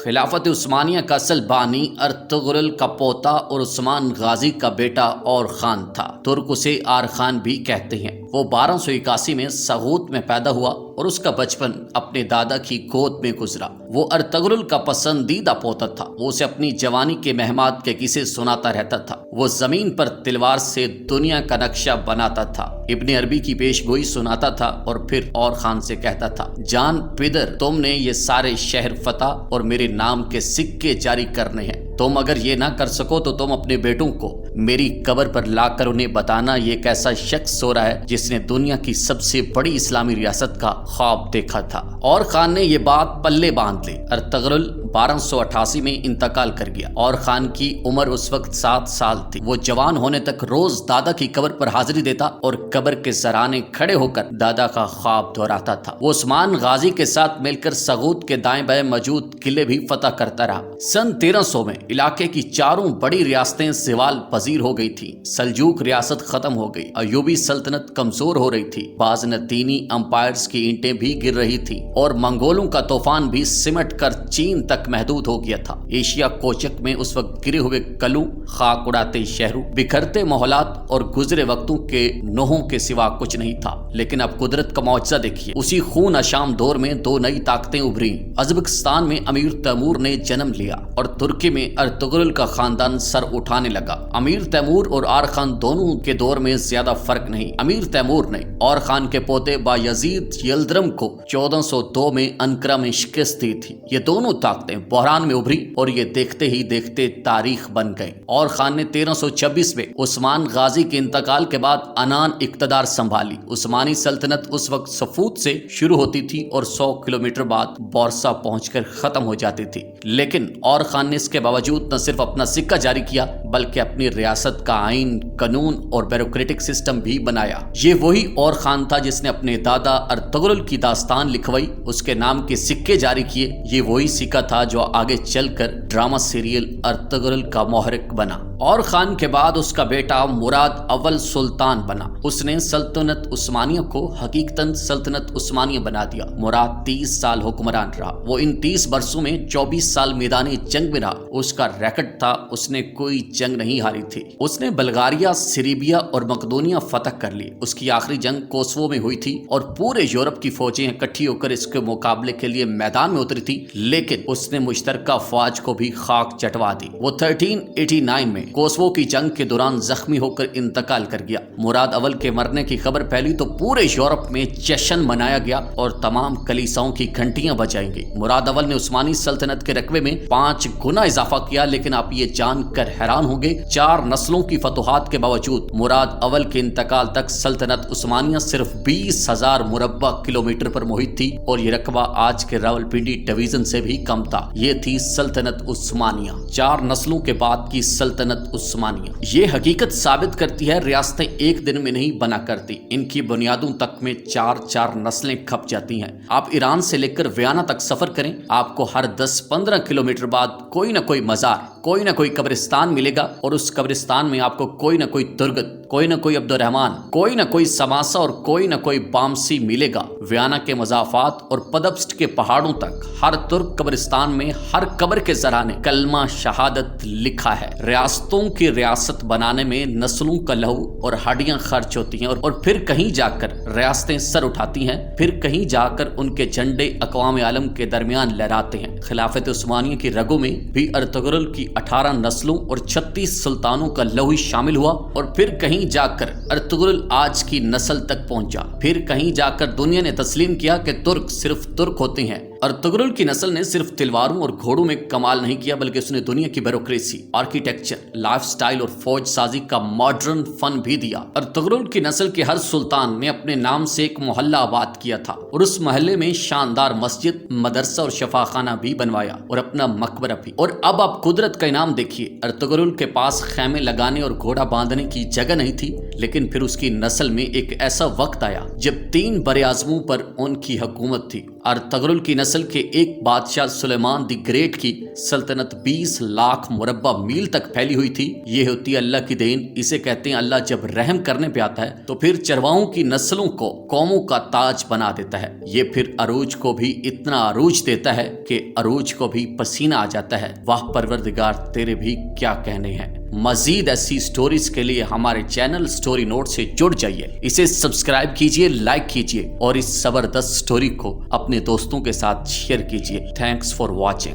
خلافت عثمانیہ کا اصل بانی ارطغرل کا پوتا اور عثمان غازی کا بیٹا اور خان تھا۔ ترک اسے آر خان بھی کہتے ہیں۔ وہ 1281 میں سغوت میں پیدا ہوا اور اس کا بچپن اپنے دادا کی گود میں گزرا۔ وہ ارطغرل کا پسندیدہ پوتا تھا۔ وہ اسے اپنی جوانی کے مہمات کے قصے سناتا رہتا تھا۔ وہ زمین پر تلوار سے دنیا کا نقشہ بناتا تھا، ابن عربی کی پیش گوئی سناتا تھا اور پھر اور خان سے کہتا تھا، جان پدر تم نے یہ سارے شہر فتح اور میرے نام کے سکے جاری کرنے ہیں۔ تم اگر یہ نہ کر سکو تو تم اپنے بیٹوں کو میری قبر پر لا کر انہیں بتانا یہ ایک ایسا شخص سو رہا ہے جس نے دنیا کی سب سے بڑی اسلامی ریاست کا خواب دیکھا تھا۔ اور خان نے یہ بات پلے باندھ لی۔ ارطغرل 1288 میں انتقال کر گیا اور خان کی عمر اس وقت 7 سال تھی۔ وہ جوان ہونے تک روز دادا کی قبر پر حاضری دیتا اور قبر کے سرانے کھڑے ہو کر دادا کا خواب دہراتا تھا۔ وہ عثمان غازی کے ساتھ مل کر سغوت کے دائیں بائیں موجود قلعے بھی فتح کرتا رہا۔ سن 1300 میں علاقے کی چاروں بڑی ریاستیں زوال پذیر ہو گئی تھیں۔ سلجوق ریاست ختم ہو گئی، ایوبی سلطنت کمزور ہو رہی تھی، بازنطینی امپائرز کی اینٹیں بھی گر رہی تھی اور منگولوں کا طوفان بھی سمٹ کر چین تک محدود ہو گیا تھا۔ ایشیا کوچک میں اس وقت گرے ہوئے کلوں، خاک اڑاتے شہروں، بکھرتے ماحولات اور گزرے وقتوں کے نوحوں کے سوا کچھ نہیں تھا۔ لیکن اب قدرت کا معجزہ دیکھیے، اسی خون اشام دور میں 2 نئی طاقتیں ابھریں۔ ازبکستان میں امیر تیمور نے جنم لیا اور ترکی میں ارطغرل کا خاندان سر اٹھانے لگا۔ امیر تیمور اور آر خان دونوں کے دور میں زیادہ فرق نہیں۔ امیر تیمور نے اور خان کے پوتے بایزید یلدرم کو 1402 میں انقرہ میں شکست دی تھی۔ یہ دونوں طاقتیں بحران میں ابھری اور یہ دیکھتے ہی دیکھتے تاریخ بن گئیں۔ اور خان نے 1326 میں عثمان غازی کے انتقال کے بعد انان اقتدار سنبھالی۔ عثمانی سلطنت اس وقت صفوت سے شروع ہوتی تھی اور 100 کلومیٹر بعد بورسا پہنچ کر ختم ہو جاتی تھی۔ لیکن اور خان نے اس کے باوجود نہ صرف اپنا سکہ جاری کیا بلکہ اپنی ریاست کا آئین، قانون اور بیوروکریٹک سسٹم بھی بنایا۔ یہ وہی اور خان تھا جس نے اپنے دادا ارطغرل کی داستان لکھوائی، اس کے نام کے سکے جاری کیے۔ یہ وہی سکہ تھا جو آگے چل کر ڈرامہ سیریل ارطغرل کا محرک بنا۔ اور خان کے بعد اس کا بیٹا مراد اول سلطان بنا۔ اس نے سلطنت عثمانیہ کو حقیقتاً سلطنت عثمانیہ بنا دیا۔ مراد 30 سال حکمران رہا۔ وہ ان 30 برسوں میں 24 سال میدانی جنگ میں رہا۔ اس کا ریکارڈ تھا اس نے کوئی جنگ نہیں ہاری تھی۔ اس نے بلغاریہ، سریبیا اور مقدونیہ فتح کر لی۔ اس کی آخری جنگ کوسوو میں ہوئی تھی اور پورے یورپ کی فوجیں اکٹھی ہو کر اس کے مقابلے کے لیے میدان میں اتری تھی، لیکن اس نے مشترکہ فوج کو بھی خاک چٹوا دی۔ وہ 1389 میں کوسوو کی جنگ کے دوران زخمی ہو کر انتقال کر گیا۔ مراد اول کے مرنے کی خبر پھیلی تو پورے یورپ میں جشن منایا گیا اور تمام کلیساؤں کی گھنٹیاں بجائی گئی۔ مراد اول نے عثمانی سلطنت کے رقبے میں 5 گنا اضافہ کیا، لیکن آپ یہ جان کر حیران ہوں گے 4 نسلوں کی فتوحات کے باوجود مراد اول کے انتقال تک سلطنت عثمانیہ صرف 20,000 مربع کلومیٹر پر محیط تھی اور یہ رقبہ آج کے راولپنڈی ڈویژن سے بھی کم تھا۔ یہ تھی سلطنت عثمانیہ، 4 نسلوں کے بعد کی سلطنت عثمانیہ۔ یہ حقیقت ثابت کرتی ہے ریاستیں ایک دن میں نہیں بنا کرتی، ان کی بنیادوں تک میں 4 نسلیں کھپ جاتی ہیں۔ آپ ایران سے لے کر ویانا تک سفر کریں، آپ کو ہر 10-15 کلومیٹر بعد کوئی نہ کوئی مزار، کوئی نہ کوئی قبرستان ملے گا اور اس قبرستان میں آپ کو کوئی نہ کوئی ترگت، کوئی نہ کوئی عبد الرحمن، کوئی نہ کوئی سماسا اور کوئی نہ کوئی بامسی ملے گا۔ ویانا کے مضافات اور پدپسٹ کے پہاڑوں تک ہر ترک قبرستان میں ہر قبر کے سرانے کلمہ شہادت لکھا ہے۔ ریاستوں کی ریاست بنانے میں نسلوں کا لہو اور ہڈیاں خرچ ہوتی ہیں اور پھر کہیں جا کر ریاستیں سر اٹھاتی ہیں، پھر کہیں جا کر ان کے جھنڈے اقوام عالم کے درمیان لہراتے ہیں۔ خلافت عثمانیہ کی رگوں میں بھی ارطغرل کی 18 نسلوں اور 36 سلطانوں کا لہو شامل ہوا اور پھر کہیں جا کر ارطغرل آج کی نسل تک پہنچا۔ پھر کہیں جا کر دنیا نے تسلیم کیا کہ ترک صرف ترک ہوتے ہیں۔ ارطغرل کی نسل نے صرف تلواروں اور گھوڑوں میں کمال نہیں کیا بلکہ اس نے دنیا کی بیوروکریسی، آرکیٹیکچر، لائف سٹائل اور فوج سازی کا ماڈرن فن بھی دیا۔ ارطغرل کی نسل کے ہر سلطان نے اپنے نام سے ایک محلہ آباد کیا تھا اور اس محلے میں شاندار مسجد، مدرسہ اور شفاخانہ بھی بنوایا اور اپنا مقبرہ بھی۔ اور اب آپ قدرت کا انعام دیکھیے، ارطغرل کے پاس خیمے لگانے اور گھوڑا باندھنے کی جگہ نہیں تھی، لیکن پھر اس کی نسل میں ایک ایسا وقت آیا جب 3 براعظموں پر ان کی حکومت تھی۔ ارطغرل کی نسل نسل کے ایک بادشاہ سلیمان دی گریٹ کی سلطنت 20 لاکھ مربع میل تک پھیلی ہوئی تھی۔ یہ ہوتی ہے اللہ کی دین۔ اسے کہتے ہیں اللہ جب رحم کرنے پہ آتا ہے تو پھر چرواہوں کی نسلوں کو قوموں کا تاج بنا دیتا ہے۔ یہ پھر عروج کو بھی اتنا عروج دیتا ہے کہ عروج کو بھی پسینہ آ جاتا ہے۔ واہ پروردگار تیرے بھی کیا کہنے ہیں۔ مزید ایسی سٹوریز کے لیے ہمارے چینل سٹوری نوٹ سے جڑ جائیے، اسے سبسکرائب کیجئے، لائک کیجئے اور اس زبردست سٹوری کو اپنے دوستوں کے ساتھ شیئر کیجئے۔ Thanks for watching.